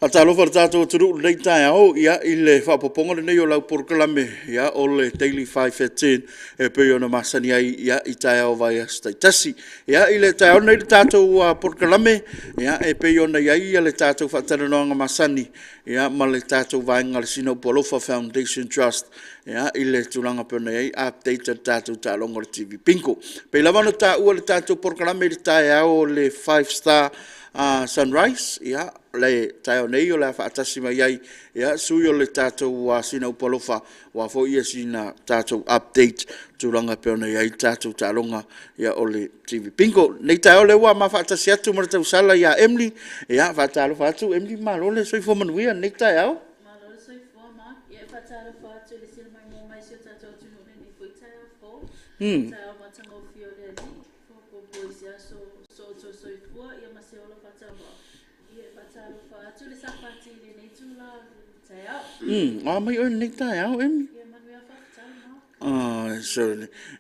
Atalo fartato turu nei tai au ia ile whapoponga le nei o lau porkalame ia o le Daily 513 e pe ona masani ai ia i tai au vai astai tasi ia ile tai au nei le tātou porkalame ia e pe ona ia ia le tātou whataranoanga masani ia ma le tātou vainga le Sino Polofa Foundation Trust ia ile tulanga pena ia update tātou tālonga le TV Pinko pe lavana tā ua le tātou porkalame le tai au le 5-star Sunrise, ia, le tayo nei o le whaatasi mai ai, ia, sui o le tātou sina upalofa, wa fo ia sina tātou update, tūranga peona iai tātou tālonga, ia o le TV Pinko. Nei tayo le wa ma whaatasi atu maratau sala, ia Emily, ia, whaatalo whaatu, Emily, malo le soi manuia, nei tayo? Malo le soi ma, ia whaatalo whaatu, le sila mai mō mai sio tātou tunu nei fui tayo fo, tayo matango fio le ali, fo po poisia, so soi fua, ia maseo la whaatawa. Tu le sapati le nei tula tayo. Mai o nei tayo, Emily. Ia manuia whaatama. So,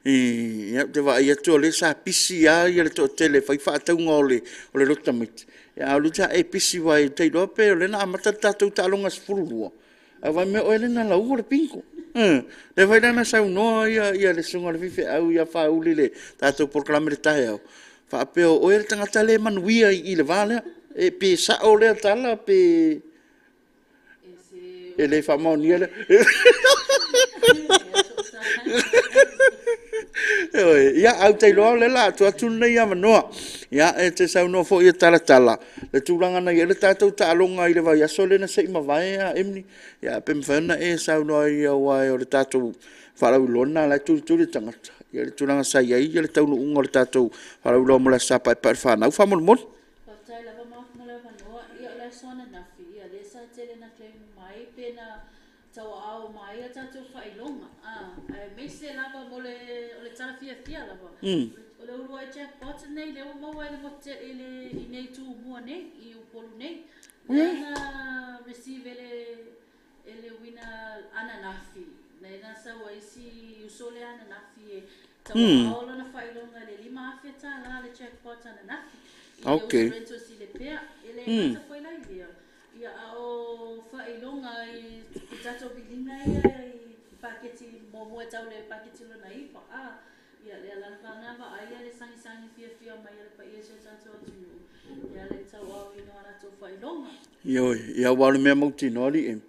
ia, te wa ia tō le sa pisi ia le tō tele, whai whaataunga o le rotamit. Ia, o luta e pisi wai tei rope, o le na amata tātou tālonga sfururua. A wai me o ele na lau o le Pinko. Le wai dana sau noa ia le sunga le whiwhi au ia whauli le tātou porkalame le tayo. Whaapeo o ele tangata le manuia i le vale. E pe sa o le tala pe ele fa moni ele ia au te lo le la tu atu nei ama no ia e te sa no fo ia tala le tulanga na ele tatou talonga i le vai aso le na sei ma vai a emni ia pe mfana e sa no ia wai o le tatou fala ulona la tu le tangata ia le tulanga sa ia le tau no unga le tatou fala ulo mo la sapa pa fa na fa mo sona na fia le sa tele na claim mai pena tau au mai ata tu failonga me se lava mole ole tala fia lava ole ulu ai check pot nei le mo wai le mote ele nei tu mo nei I upolu nei na receive ele wina ananafi na sa wai si usole ananafi tau au na failonga le lima afeta la le check pot ananafi okay si le pea ele sa foi lá ia o failonga I tato bilinga I paketi mo tau le paketi lo na ipa ia le la na va ia le sangi fia mai le pa ia se tato tu ia le tau au ino ana to failonga ia walu me mauti nori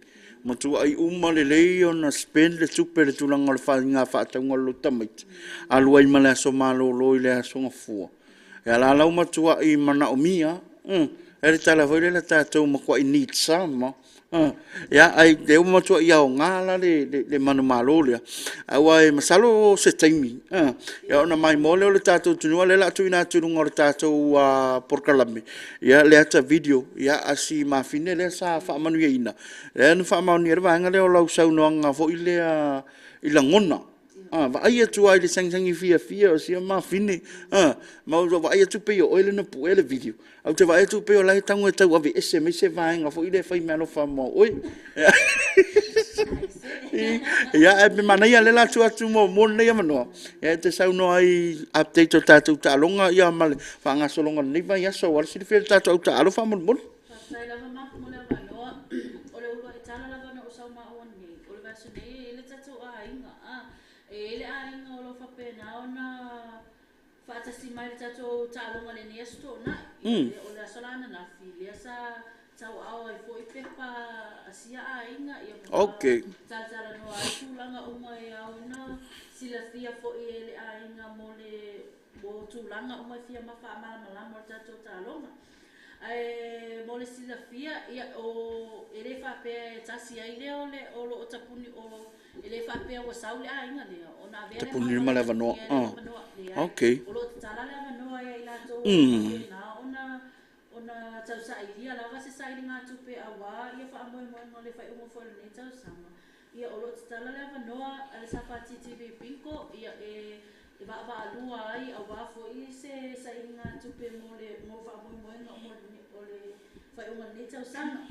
matu ai le lei ona spend le super le tulanga le fainga faataunga lo tamait alu ai mala so malo lo le aso ngafua ia la lau matua I mana o mia ele tala foi le tatou ma ko I need sama ia ai te o matua ia o ngala le manu malo le ai masalo se taimi ia ona mai mole le tatou tunua le la tuina tununga le tatou porkalame ia le ata video ia asi mafine le sa fa manu ina le fa manu ia vanga le o lau sau noanga fo ile ila ngona va ai tu ai le sangi fia o sia ma fine ma va ai tu pe o ele na pu ele video au te va ai tu pe o lai tango tau ave SMS va nga fo ile fai mano fa mo oi ia e me mana ia le la tu atu mo nei mano ia te sau no ai update o tatu ta longa ia mal fa nga so longa nei vai aso war si fe tatu ta alo fa mo sai la ma mo le va o le ulo e tala la va o sa ma o ni o le va se nei le tatu ainga ele ainga o lo fa pena ona fata si mai tato talonga le nesto na o la solana na filia sa tau au ai foi pepa asia ainga ia okay tala no ai tulanga uma e au na sila fia fo ele ainga mole mo tulanga uma fia ma fa mala mo tato talonga ai mole sila fia ia o ele fa pe tasi ai le o lo tapuni o ele fa pe o saule ainga le ona vele tapuni mala va no okay o lo tala le no ai la to na ona tau sa idea la va se sa idea tu pe awa ia fa mo no le fa mo fo le tau sama ia o lo tala le va no ale sa pati TV Pinko ia va lua ai awa fo I se sa idea tu pe mo fa mo no mo le fa o le tau sama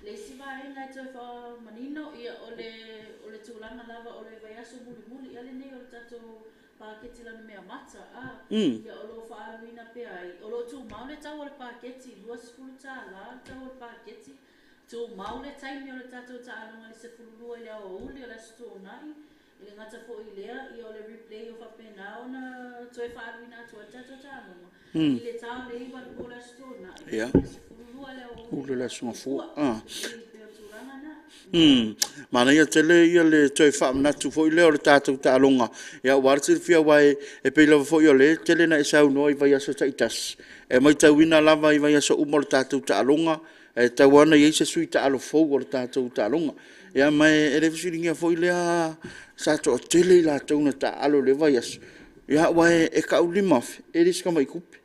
le si va ai na to fa manino ia o le tulanga lava o le vai aso muli ia le nei o tato paketi lana mea mata ia o lo faaluina pe ai o lo tu mau le tau o le paketi 2 tala tau o le paketi tu mau le taimi o le tatou taalonga le 12 i le aʻouli o le asitoʻanai i le gata foʻi lea ia o le replay o faapena ona toe faaluina atu o le tatou taalonga i le tau lei valuo o le asitoʻanai Ia. le 12 le aʻouli Ule le sungafua. pe o tulaga na Mana ia tele ia le toi whaamnatu fo i leo le tātou tālonga. Ia warti fia wai e pei lava fo i o le tele na e sau noa i vai aso taitas. E mai tau ina lava i vai aso umo le tātou tālonga. E tau ana i eise sui tālo fau o le tātou tālonga. Ia mai e le fisiringia fo i lea sato o tele i la tau na tālo le vai aso. Ia wai e ka ulimafi. E riska mai kupi.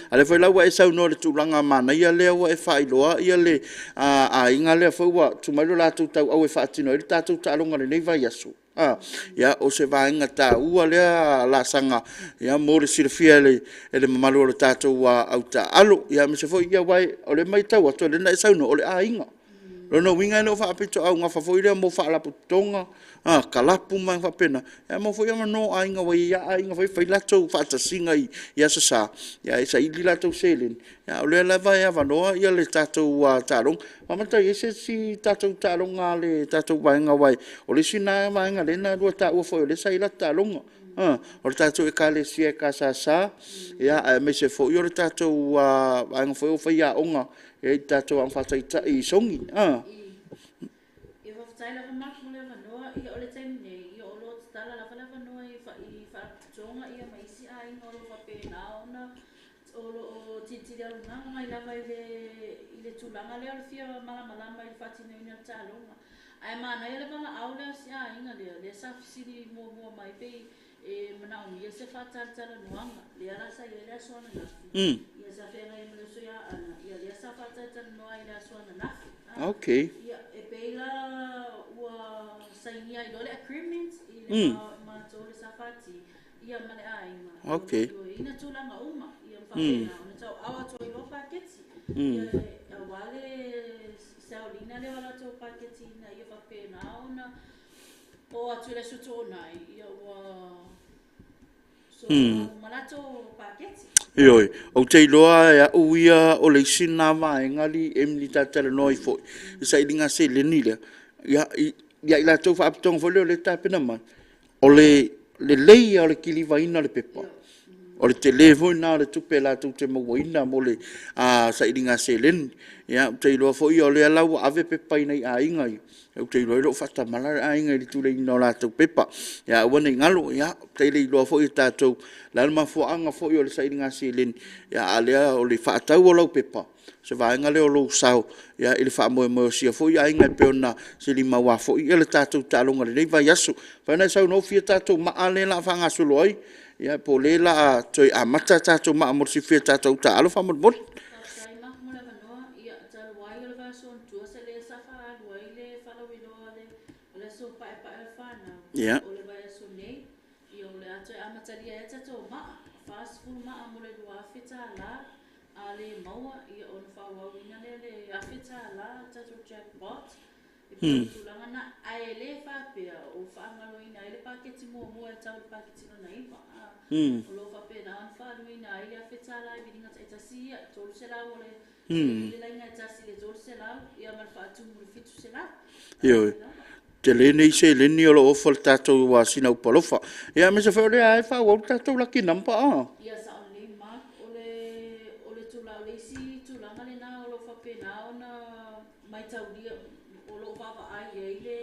Ale foi lawa e sau no le tulanga mana ia le wa e failoa ia le a inga le foi wa tumailo la tu tau au e fatino il tatu talonga le nei vai asu ia o se va inga ta ua le la sanga ia mo le silfia le ele mamalu le tatu wa au ta alo ia me se foi ia wai o le mai tau to le na e sau no o le a inga lo no winga no fa pito au nga fa foi le mo fa la putonga kalapu mai fa pena e mo foi ama no ainga wai ia ainga foi fai lato fa ta singa ia sa ia sa ili lato selen ia le la vai ava no ia le tato wa talong mama ta ese si tato talong ale tato vai nga wai o le sina vai nga le na do ta o foi le sai la talong o tato e kale si e ka sa ia me se foi o tato wa nga foi o fai ia onga e tato ang fa ta i songi e va fai la mak mo le vanoa ia o le taimi nei ia o lo tala la vanoa i fa tonga ia mai si ai no lo fa pena ona o lo titi le lunga ngai la vai le tulanga le al fia mala mai fatine ina talonga ai mana ia le banga aula si ai nga le sa fisili mo mai pe e mana o ia se fatal tala noanga le ala sa ia le sona na ia sa fena i mo so ia ana ia le sa fatal tala noa ia sona na okay ia e pela ua sainia i le agreement i le ma tole safati ia male ai ma okay ina tulanga uma ia faena ona tau awa to i lo paketi ia wale saulina le wala to paketi na ia faena ona o atu le suto nai ia wa so malato paketi Ioi, o te iloa e au ia o le sina mai ngali e mni tatele noi fo. Isa i linga se le nile. Ia i la tau whaapitong fo leo le tāpena mai. O le leia o le kili vaina le pepa. O le te levo ina le tupe la tau te mawaina mo le sa i linga se le ni. Ia, te iloa fo ia o le alau ave pepa ina i a ingai. O te iloa ilo whata mala a ingai li tule ina o la tau pepa. Ia, wana i ngalo, ia, te iloa fo i tātou. Lal mafuanga fo yo le sainga silin ya alea o le fatau o lau pepa se vainga le o lo sao ya ile fa mo sia fo ya inga peona se li mawa fo i le tatu talonga le vai yasu fa na sau no fia tatu ma ale la fanga suloi ya po le la toi a mata tatu ma mo si fia tatu ta alo fa mo mo sai ma mo le vanoa ia ta wai le va son tu se le safa wai le fa lo le so pa fana ya o le vai so nei io le atu amatalia e tato ma fast food ma amole do afita la ale maua ia on fa wawina le afita la tato jackpot e tulanga na aele fa pe o fa ngaloina ele paketi mo e tau paketi no na ipa o lo fa pe na fa luina ele afita la e vinga ta si tolu se la ole le la ina ta si le tolu se la ia mal fa tu mo fitu se la yo te le nei se le ni o lo ofo le tatou wa sina upalofa. Ia me se whaore ai wha wau tatou laki nampa Ia sa on le ma o le tula le si tulanga le na o lo whapena ona mai tau dia o lo whapa ai e le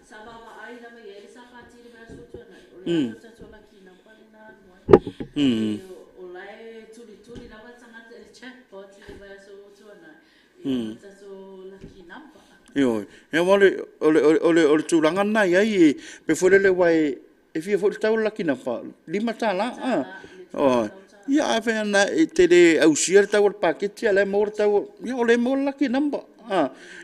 sa whapa ai na mai e le sa whati le mea sotona o le tatou laki nampa le na o lai tuli na wa tangata le chatbot le mea sotona tatou laki nampa Yo, e wale ole tulanga nai ai pe fore le wai e fia fore tau laki na fa lima tala ia a fe na te de au sier tau paketi ale mo tau ia ole mo laki namba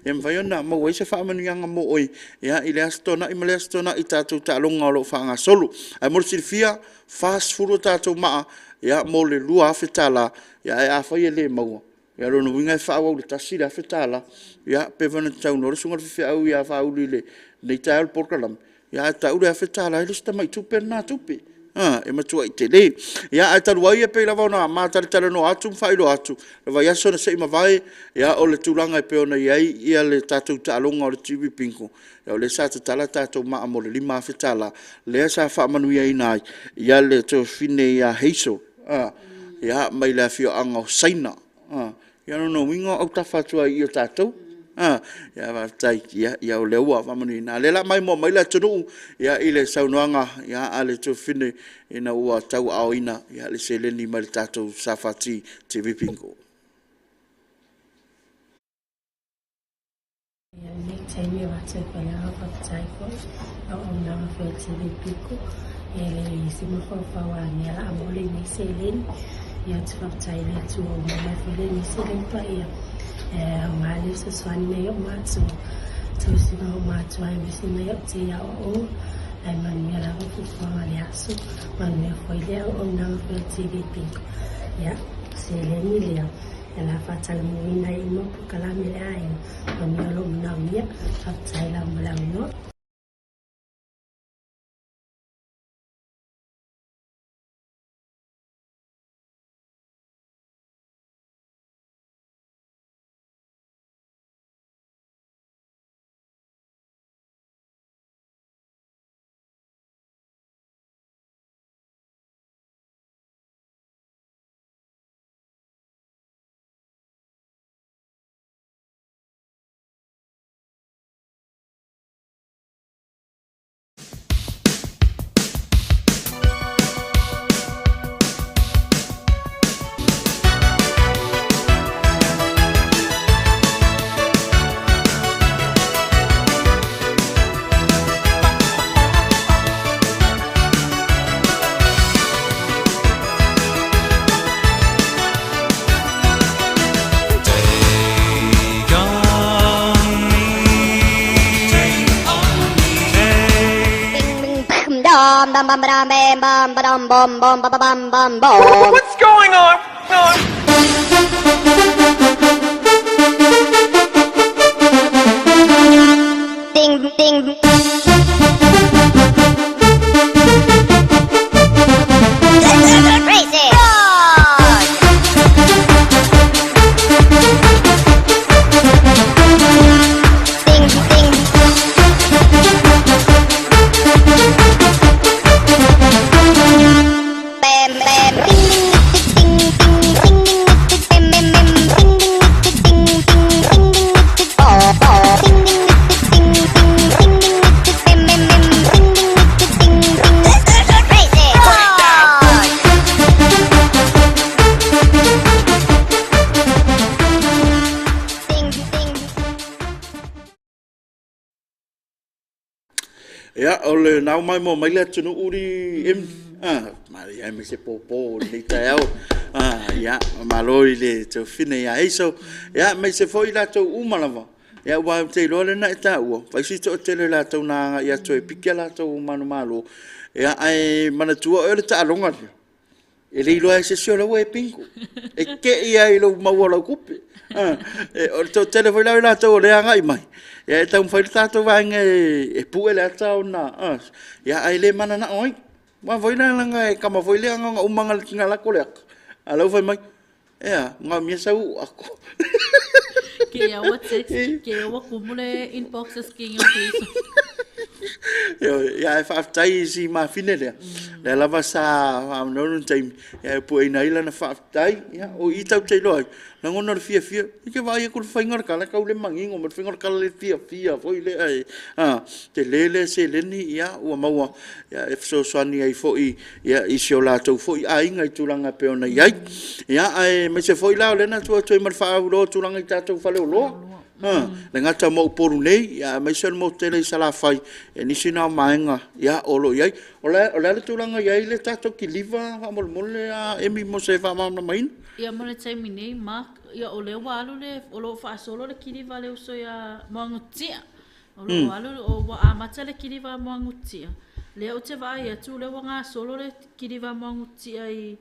e mfai ona mo wai se fa manu nga mo oi ia ile astona i male astona i tatu talonga lo fa nga solo ai mo silfia fast food tatu ma ia mo le lua fetala ia a fa ile mo ia lo no winga fa wa le tasira fetala ia pe vana tau no sunga fi au ia fa uli le nei tal porkalam ia ta ule fetala ile sta mai tupe na tupe e matua I te le. Ia ai taru ai e pe lava ona mātari tala no atu mwhailo atu. Lava iaso na sei mawai, ia o le tūlanga e pe ona iai, ia le tātou tālonga o le TV Pinko. Ia o le sāta tala tātou maa mo le lima awhetala. Lea sa whaamanu ia inai, ia le tō whine ia heiso. Ia mai le fio anga o saina. Ia no wingo au tawhatua I o tātou. Ia tai ia o le ua whamanu ina. Le la mai mo mai le tunu ia I le saunoanga ia ale tō whine ina ua tau ao ina ia le seleni mai le tātou sawhati TV Pinko. Ia le taimi wa te whai a hapa tai ko au au nama whai TV Pinko. Ia le isi mawha whawa ni ala amole ni seleni. Ia te whaptai le atu o mama whai ni seleni pa ia. Wale sa swani na yung matso to si na matso ay misi na yung te ya o ay man ya la ko fa wale aso man me foi le o na ko TV Pinko ya se le ni le ya la fa tal mo ina I mo kala me le ay man me lo na ya fa tai la mo la no What's going on? Ding ding. Crazy. Ding ding. Bam bam. Ding ding ding ding ding ding ding ding ding ding ding ding ding ding ding oh oh ding ding ding ding ding ding ding ding ding ding ding ding crazy. Ding ding. Ia o le nau mai mo mai le tunu uri mari ai me se popo ni tai au ia maloi le to fine ia eso ia me se foi la to umalava ia wa te lo le na ta u fa si to te le la to na ia to pikela to manu malo ia ai mana tu o le ta longa e le lo se sio lo e Pinko e ke ia i lo mawala kupe o to te le foi la to le anga i mai ia e tau whai tato wanga e pue le atau na ia ai le mana na oi ma foi na nga e kama foi le nga umanga nga la kolek alo foi mai ia nga mi sau ako Ke ia wa text, ke ia wa kumule inboxes ke ia please. ia e whaftai si ma fine lea le lava sa no time ia e pue ina ila na whaftai ia o I tau te loai na ngona le fia I ke vai e kul whaingar kala kau le mangingo ma whaingar kala le fia foi le ai te lele se leni ia ua maua ia e fsoswani ai foi ia I sio la tau foi a inga I tulanga pe ona iai ia ai me se foi lao lena tua toi marwha au lo tulanga I tātou whale o loa le ngata mo poru nei ia mai se mo tele sala fai e nisi na mainga ia olo iai o le tulanga iai le tātou ki liva mol mole a emi mo se fa ma main Ia mo le taimi nei Mark ia o le wa alu le o lo fa solo le kiliva le uso ia mangutia o lo alu o wa amata le kiliva mangutia le o te vai atu le wa nga solo le kiliva mangutia I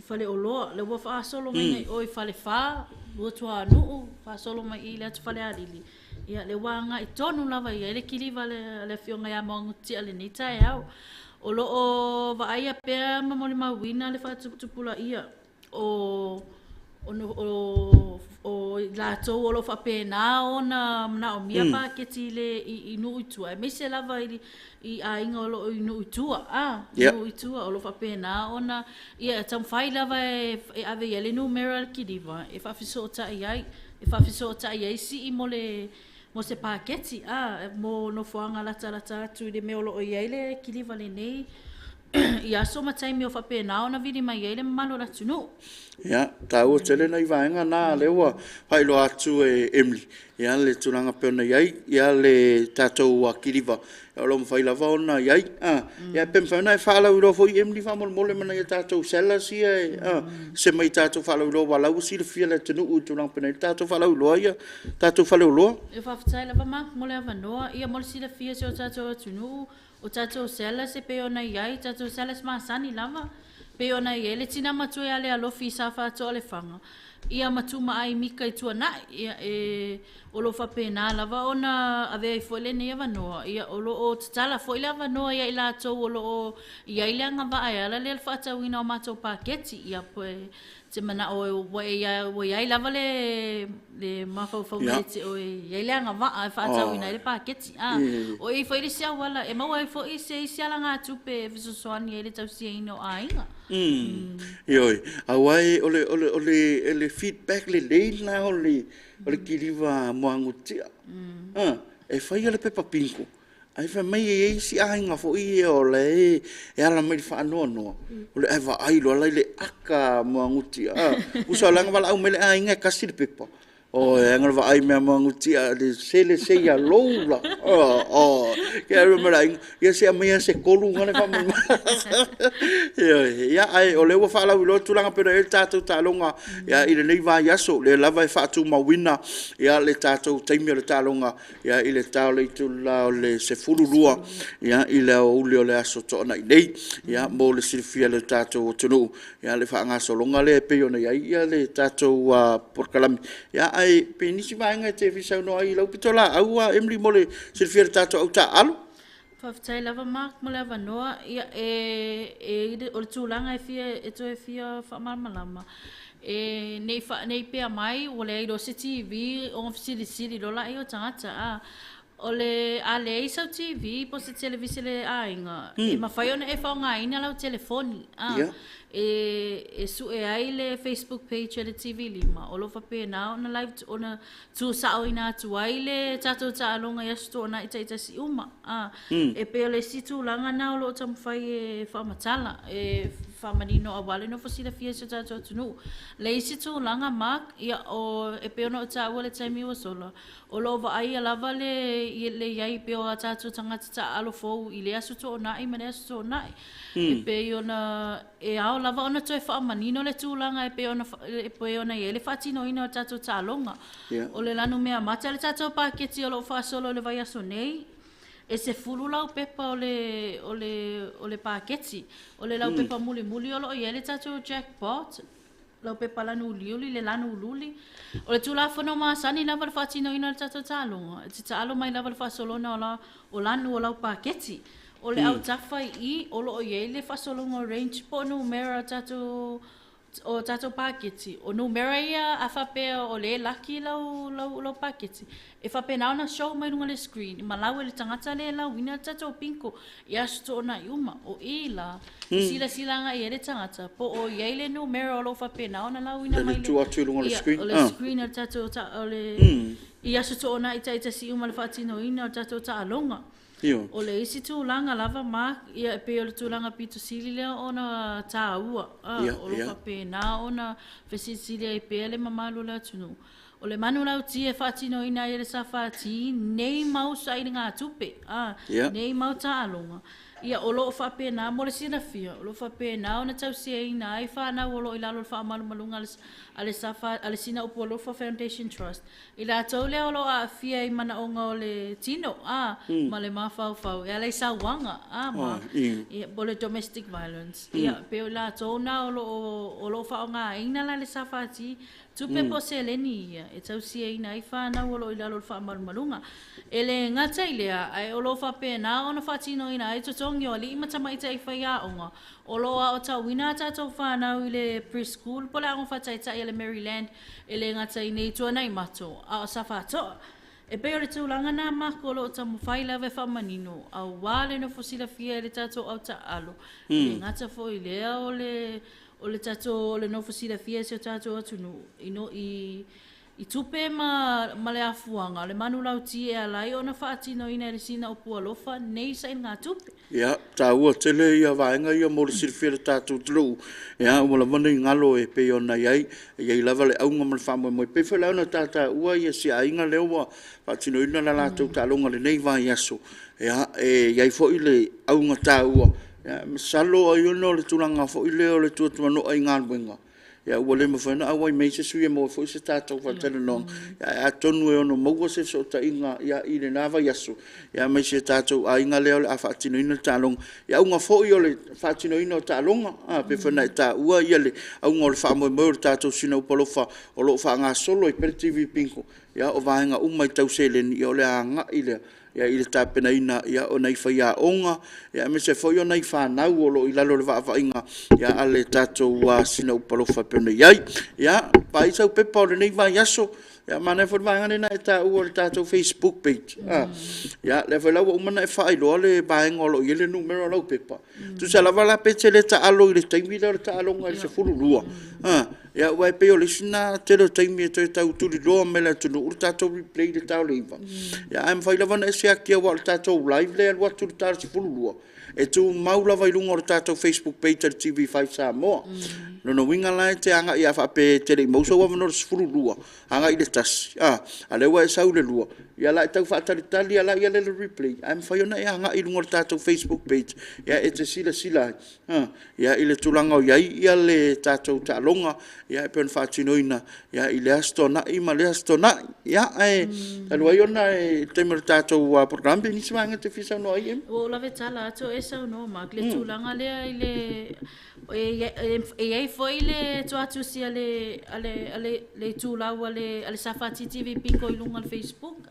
fale o lo le wa fa solo mai o I fale fa o tua nu fa solo mai I le atu fale alili ia le wa nga I tonu lava ia le kiliva le fionga ia mangutia le ni tai au o loo vaai a pea ma mole mauina le faatuputupula ia o latou o lo faapena ona manaʻomia paketi le i nuu itua e maise lava i aiga o loo i nuu itua nuu itua o lo faapena ona ia taumafai lava e ave ia le numera le kiliva e faafesootaʻi ai ai sii mo se paketi mo nofoaga latalata atu i le mea o loo i ai le kiliva lenei ia so mataimi o faapena ona vili mai ai le mamalo la tunuu ia tāua tele nei vaenga nā leua hailo atu e Emily ia le tulanga peona iai ia le tātou a kiriva o lo mawhai lava ona iai ia pemwhauna e whaalau iro fo i Emily whamole mana ia tātou selas ia se mai tātou whaalau iro walau si le fia le tunu u tulanga peona tātou whaalau loa ia tātou whaalau loa e whawhatai lava mak mole awanoa ia mole si le fia se o tātou tunu o tātou selas e peona iai tātou selas maasani lava pe ona ia le tina matu e ale alofi sa whātua le whanga. Ia matu maai mika i tuana ia o lo whapena lava ona ave ai fwele ne ia wanoa. Ia o lo o tatala fwele wanoa ia i la tau o lo o ia i leanga wa ai ala le whātua wina o mātou paketi ia poe te mana o ia i lava le mawhauwhau te o ia i leanga wa ai whātua wina i le paketi. O i fwele sia wala e maua i fwele se i sia langa tupe visosoani e le tau sia ino a inga. Ioi, awai ole feedback le leina ole kiriva moangutia. E whai ale pepa pinko. Ai fa mai e si ainga fo i ole e ala mai fa no no. Ole eva ai lo le aka moangutia. Usa langa wala au mele ainga kasi le pepa. O e ngara ai me moangutia le sele se ya lola. Ke ro mara ia se mai se kolu ngane fa mai. Ya ai ole wa fa la lo tulanga pero e tatu talonga ya ile nei va yaso le lava e fa tu mawina ya le tatu taimi le talonga ya ile tale tu la le se fululua ya ile o le aso to na nei ya mo le silfia le tatu tunu ya le fa nga solonga le pe ona ya le tatu wa por kalam ya ai penisi vanga te fisa no ai lo pitola au Emily mole silfia le tatu au ta alo Whawhatai lava mak mo lava noa ia o le tūlanga e to e fia whamalama. Nei pia mai o le airo se TV o sili lo lai o tangata o le ale isa TV po se televisi le ainga. E mawhai ona e whaonga ina lau telefoni. Su e ai le Facebook page le TV lima. O lo whapena ona live ona tu sao ina tu ai le tatou taalonga yastu ona ita si uma. E pe le situ langa na o lo tamwhai e whamatala. E whamanino a wale no fosila fia se tatou tunu. Le situ langa mak ia o e pe ona o taua le taimi o sola. O lo va ai lava le iai pe o tatou tangata ta alo fou i le asu to onai ma le asu to onai. E pe ona e ao lava ona toi whaamanino le tūlanga e pe ona e le whatino ina o tatou tālonga. O le lanu mea mata le tatou paketi o lo whaasolo le vai aso nei. E se fulu lau pepa o le paketi. O le lau pepa muli o lo i ele tatou jackpot. Lau pepa lanu uliuli, le lanu ululi. O le tūla whano maasani lava le whatino ina le tatou tālonga. Te tālo mai lava le whaasolona o lanu o lau paketi. O le au tawhai i o lo i le whasolonga range po numera o tatou paketi. O numera ia a whapea o le laki lau paketi. E whapea nauna show mai runga le screen. Ma lau e le tangata le lau wina tatou pinko. I asto ona i uma o i la. Silanga i ele tangata. Po o i le numera o lo whapea nauna lau wina mai le. O le screen o tatou o le. I asto ona ita si uma le whatino ina o tatou ta alonga. O le isi tūlanga lava mak ia e pe o le tūlanga pitu sili lea ona tāua. O lo whapena ona whesisilia e pe le mamalu lea tunu. O le manu lau ti e whatino ina e le sa whati nei mau sa i ngā tupe. Nei mau tā alonga. Ia o lo whapena mo le sina fia. O lo whapena ona tau sia ina ai whanau o lo i lalo le whaamalu malunga ale sina upo o Lofa Foundation Trust. I la tau lea o lo a fia i mana onga o le tino. Ma le mawhau. Ia le sa wanga. Ia po le domestic violence. Ia pe o la tau na o lo whaonga ina la le sa whati. Tupe po se leni ia. E tau sia ina ai whanau o lo i lalo le whaamalu malunga. E le ngata i lea ai o lo whapena ona whatino ina ai toto tongi o li ima tama ita i whaia onga. O loa o tau wina tātou whanau i le preschool, pole ango whataita i le Maryland, e le ngata i nei tua nei mato, a o sa whatoa. E peo le tūlanga nā mako lo o tamu whaila ve whamanino, a wale no fosila fia le tātou au ta alo. E ngata fo i lea o le tātou o le no fosila fia se o tātou atunu, ino I tupe ma le afuanga, le manu lau ti e alai o na whaatino ina le sina o pualofa, nei sa ngā tupe. Ia, tā ua tele ia vaenga ia mo le sirifia tātou tulu. Ia, ua la mana I ngalo e pe ona iai, iai lava le aunga ma le whamua mo. Pe whela ona tātā ua ia si ainga leo wa whaatino ina la lātou tālonga le nei vai aso. Ia, iai fo I le aunga tā ua. Ia, salo ai ono le tulanga fo I leo le tuatumano ai ngā luenga. Ya ua le mawhana awai mei se sui mo fo se tātou whatana nong. Ya tonu e ono maua se so ta inga ya I le nawa yasu. Ya mei se tātou a inga leo le a whaatino ina tālong. Ya unga fo I o le whaatino ina tālonga. Pe whanai tā ua ia le aunga o le whaamoe mo le tātou sina upalofa o lo wha ngā solo I Pere TV Pinko. Ya o vahenga umai tau seleni I o le a ngā I le. Ya I le tāpena ina ya o nei whaia onga, ya me se whoi o nei whanau o lo I lalo le wha inga, ya ale tātou wa sina upalofa pena iai, ya pai sau pepa o le nei vai aso, ya mana e whanwangane na e tā ua le tātou Facebook page, ya le whalau o umana e whailoa le baenga o lo I le numero lau pepa, tu sa lava la pete le ta alo I le taimila le ta alonga I se furu lua, ya wai pe o le sina te lo taimi e toi tau turi loa me le tunu ur tātou replay le tau leiva, ya am whailawana e se kia wa le tātou live le al watu le tātou se furu lua, e tu maula vai lunga o le tātou Facebook page le TV5 Samoa, no winga lai te anga I a whape te rei mausa wawano le se furu lua, anga I le tasi, a lewa e sau le lua, ia la tau whaataritali, ala ia le replay, am whaiona e anga I lunga o le tātou Facebook page, ia e te sila, ia I le tulanga o iai, ia le tātou ta longa, ia e pen whaatinoina, ia I le astona, I ma le astona, ia e, alua iona e temer tātou programme, nisi wanga te fisau no ai em? O lave tala ato e sau no, mak le tūlanga lea I le, e ei foi le tuatu si ale tūlau ale Safati TV Pinko I lunga le Facebook,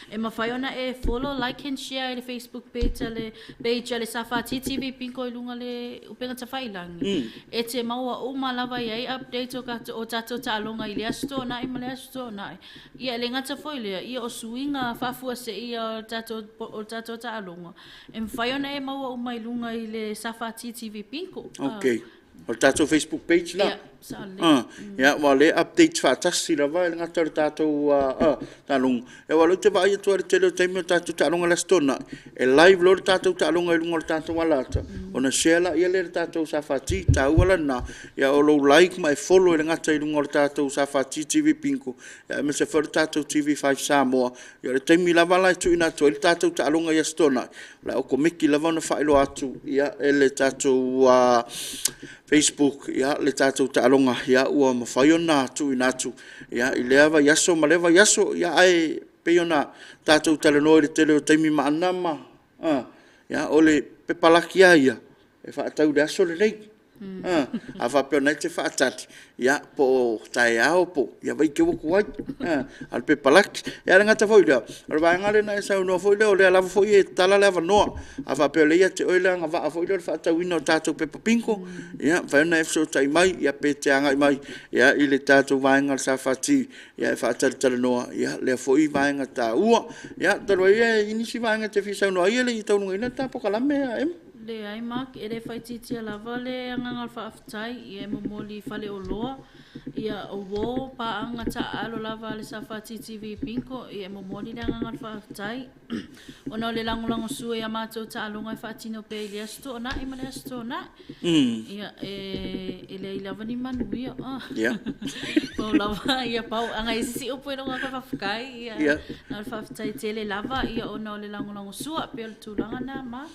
e mawhaiona e follow, like and share le Facebook page ale Safati TV Pinko I lunga le upenga tawhailangi. E te maua o malawa iai update o tato ta'alonga I le asto na I ma le asto na ia le ngata foi lea, ia o suinga whafua se ia o tato ta'alonga. E mwhaiona e maua o mai lunga I le Safati TV Pinko. Okay. O tātou Facebook page la. Yeah, wale updates whaatasi la vai ngata le tātou tālonga. E wale te vai atua le tele o taimi o tātou tālonga la stona. E live lo le tātou tālonga I lunga le tātou walata. O na share la ia le tātou Safati tāu ala na. Ia o lo like ma e follow le ngata I lunga le tātou Safati TV Pinko. Ia me se whare tātou TV5 Samoa. Ia le taimi la wala e tu ina atua le tātou tālonga ia stona. La o komiki la wana whaelo atu. Ia e le tātou Facebook, ia le tātou ta'alonga, ia ua mawhaiona atu inatu, ia I leava yaso, ma leava yaso, ia ai peiona tātou talanoa le tele o taimi maanama, ia o le pepalaki ia, e whaatau le aso le nei, a whapeo nei te whaatati, ia po tae ao po, ia vai ke waku wai, al pepalaki, ia rangata foi lea, al vaengale na e sau noa foi lea, o lea lava foi e tala leva noa, a whapeo leia te oile anga waa foi lea, whaatau ina o tātou pepa pinko, ia whaena e fso tai mai, ia pe te anga I mai, ia I le tātou vaenga sa whati, ia e whaatari tala noa, ia lea foi vaenga tā ua, ia tarwa ia inisi vaenga te fisau noa, ia le I taununga ina tā pokalame a em. Le ai mak e le whaititia lava le angangal whaaftai I e momoli whale o loa ia o wo pa anga ta alo lava le Safati TV Pinko I e momoli le angangal whaaftai o na le langolango sue a mātou ta alonga I whaatino pe I le asto na I ma le asto na ia e le I lava ni manuia pau lava ia pau anga I sisi upo I longa ka whafkai ia na le whaaftai te le lava ia o na le langolango sua pe le tūlanga na ma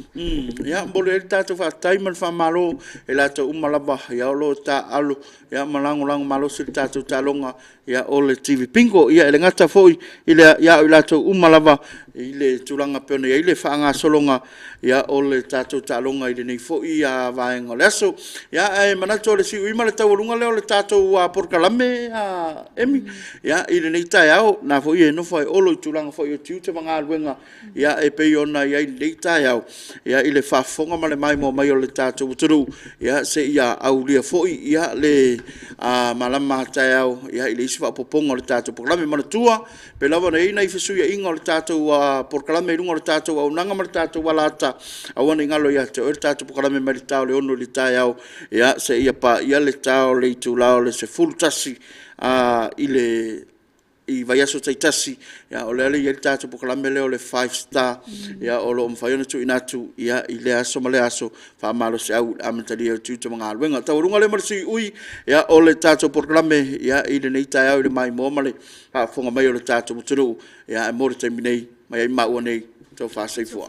ia le tātou whaatai man whamalo e la tau umalaba ia o lo tā alo ia malango lango malo malo se tatou talonga ia o le TV Pingo ia le ngata foi ile ia o latou umalava ile tulanga pene ia ile faanga solonga ia o le tatou talonga ile nei foi ia vaenga le aso ia e manato le si uima le taulunga le o le tatou a porkalame a emi ia ile nei tai au na foi e no foi o lo tulanga foi o tiu te manga luenga ia e pe ona ia ile tai au ia ile fafonga male mai mo mai o le tatou turu ia se ia au lia foi ia le a malama tai au ia ile isi poponga le tatou porkalame manatua pe lava nei nei fesu ia inga le tatou porkalame lunga le tatou au nanga le tatou walata awana ngalo ia te o le tatou porkalame mai le tau le ono le tai au ia se ia pa ia le tau le tulao le se full tasi ile I vai aso taitasi ya o le ia tatou porkalame le o le 5 star ya o lo mfaiona tu inatu ya ile aso male aso fa malo se au amatali o tu manga wenga taurunga le marsi ui ya o le tatou porkalame ya ile nei tai au le mai mo male fa fonga mai o le tatou muturu ya mo le terminei mai mai nei to fa sei fo